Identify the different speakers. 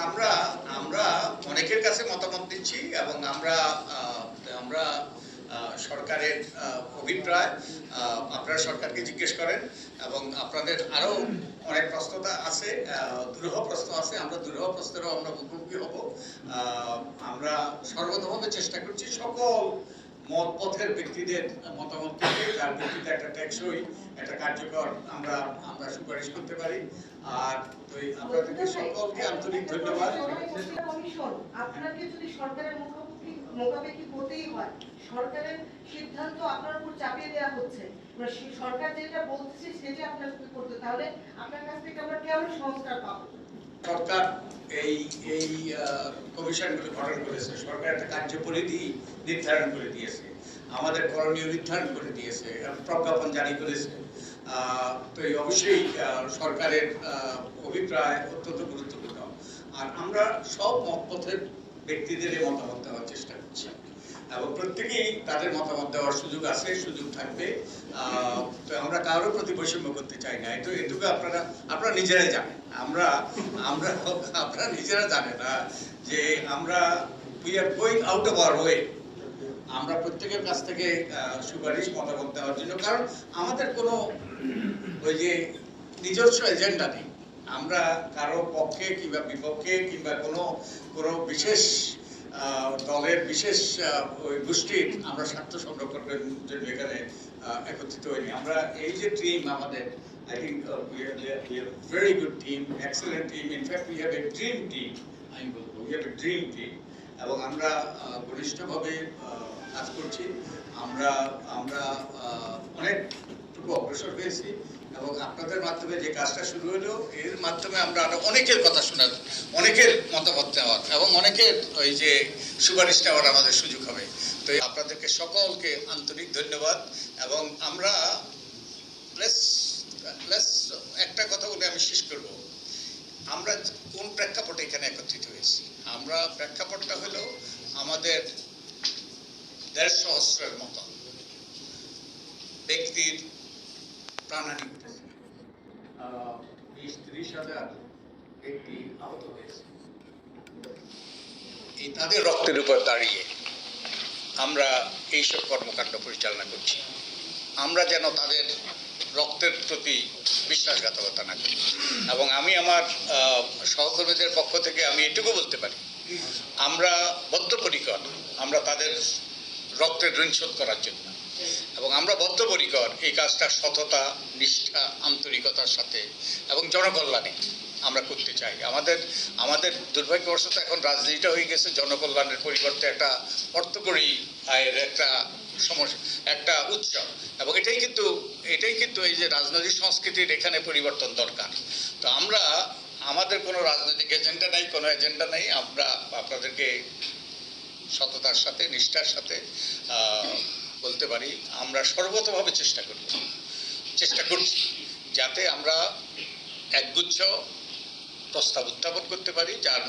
Speaker 1: আমরা আমরা অনেকের কাছে মতামত দিচ্ছি এবং আমরা আমরা সরকারের অভিপ্রায় আপনারা সরকারকে জিজ্ঞেস করেন এবং আপনাদের আরো অনেক প্রশ্নতা আছে, দুরূহ প্রশ্ন আছে, আমরা দুরূহ প্রশ্নেরও আমরা মুখোমুখি হব। আমরা সর্বতভাবে চেষ্টা করছি সকল মত পথের ব্যক্তিদের মতামত থেকে যার ভিত্তিতে একটা টেকসই একটা কার্যকর আমরা আমরা সুপারিশ করতে পারি। আর আপনাদেরকে সকলকে আন্তরিক ধন্যবাদ।
Speaker 2: আপনাকে যদি সরকারের মুখাপেক্ষি হতেই হয়, সরকারের সিদ্ধান্ত আপনার উপর চাপিয়ে দেওয়া হচ্ছে, সরকার যেটা বলছে সেটা আপনাকে করতে, তাহলে আপনার কাছ থেকে আমরা কেমন সংস্কার পাবো?
Speaker 1: সরকার এই এই কমিশনগুলো গঠন করেছে, সরকার একটা কার্যপরিধি নির্ধারণ করে দিয়েছে, আমাদের করণীয় নির্ধারণ করে দিয়েছে, প্রজ্ঞাপন জারি করেছে। তো এই অবশ্যই সরকারের অভিপ্রায় অত্যন্ত গুরুত্বপূর্ণ। আর আমরা সব মতপথের ব্যক্তিদের মতামত দেওয়ার চেষ্টা করছি এবং প্রত্যেকেই তাদের মতামত দেওয়ার সুযোগ আছে, সুযোগ থাকবে। তো আমরা কারোর প্রতি বৈষম্য করতে চাই না, এটুকু আপনারা নিজেরাই জানেন। আপনারা নিজেরা জানেন না যে আমরা we are going out of our way. আমরা প্রত্যেকের কাছ থেকে সুপারিশ মতামত দেওয়ার জন্য, কারণ আমাদের কোনো ওই যে নিজস্ব এজেন্ডা নেই। আমরা কারো পক্ষে কিংবা বিপক্ষে কিংবা কোনো বিশেষ দলের বিশেষ ওই গোষ্ঠীর আমরা স্বার্থ সংরক্ষণের জন্য এখানে একত্রিত হইনি। আমরা এই যে টিম আমাদের, I think we have a very good team, excellent team. In fact, we have a dream team. We have a dream team. এবং আমরা ঘনিষ্ঠভাবে কাজ করছি। আমরা অনেকটুকু অগ্রসর হয়েছি এবং আপনাদের মাধ্যমে যে কাজটা শুরু হলো, এর মাধ্যমে আমরা আরো অনেকের কথা শোনার, অনেকের মতামত নেওয়ার এবং অনেকের ওই যে সুপারিশ নেওয়ার আমাদের সুযোগ হবে। তো আপনাদেরকে সকলকে আন্তরিক ধন্যবাদ। এবং আমরা একটা কথা বলে আমি শেষ করব। আমরা কোন প্রেক্ষাপটে এখানে একত্রিত হয়েছি? আমরা প্রেক্ষাপটটা হলো আমাদের ১৫০ সহস্রের মতো ব্যক্তির প্রাণহানি ঘটেছে, ২০-৩০ হাজার ব্যক্তি আহত হয়েছে। এই তাদের রক্তের উপর দাঁড়িয়ে আমরা এইসব কর্মকাণ্ড পরিচালনা করছি। আমরা যেন তাদের রক্তের প্রতি বিশ্বাসঘাতকতা না করি। এবং আমি আমার সহকর্মীদের পক্ষ থেকে আমি এটুকু বলতে পারি, আমরা বদ্ধপরিকর, আমরা তাদের রক্তের ঋণ শোধ করার জন্য। এবং আমরা বদ্ধপরিকর এই কাজটা সততা, নিষ্ঠা, আন্তরিকতার সাথে এবং জনকল্যাণে আমরা করতে চাই। আমাদের দুর্ভাগ্যবশত এখন রাজনীতিটা হয়ে গেছে জনকল্যাণের পরিবর্তে একটা অর্থকরী আয়ের একটা উৎসব। এবং এটাই কিন্তু এই যে রাজনৈতিক সংস্কৃতির এখানে পরিবর্তন দরকার। তো আমাদের কোনো রাজনৈতিক এজেন্ডা নাই, কোনো এজেন্ডা নাই। আমরা আপনাদেরকে সততার সাথে, নিষ্ঠার সাথে বলতে পারি, আমরা সর্বতভাবে চেষ্টা করছি যাতে আমরা একগুচ্ছ প্রস্তাব উত্থাপন করতে পারি, যার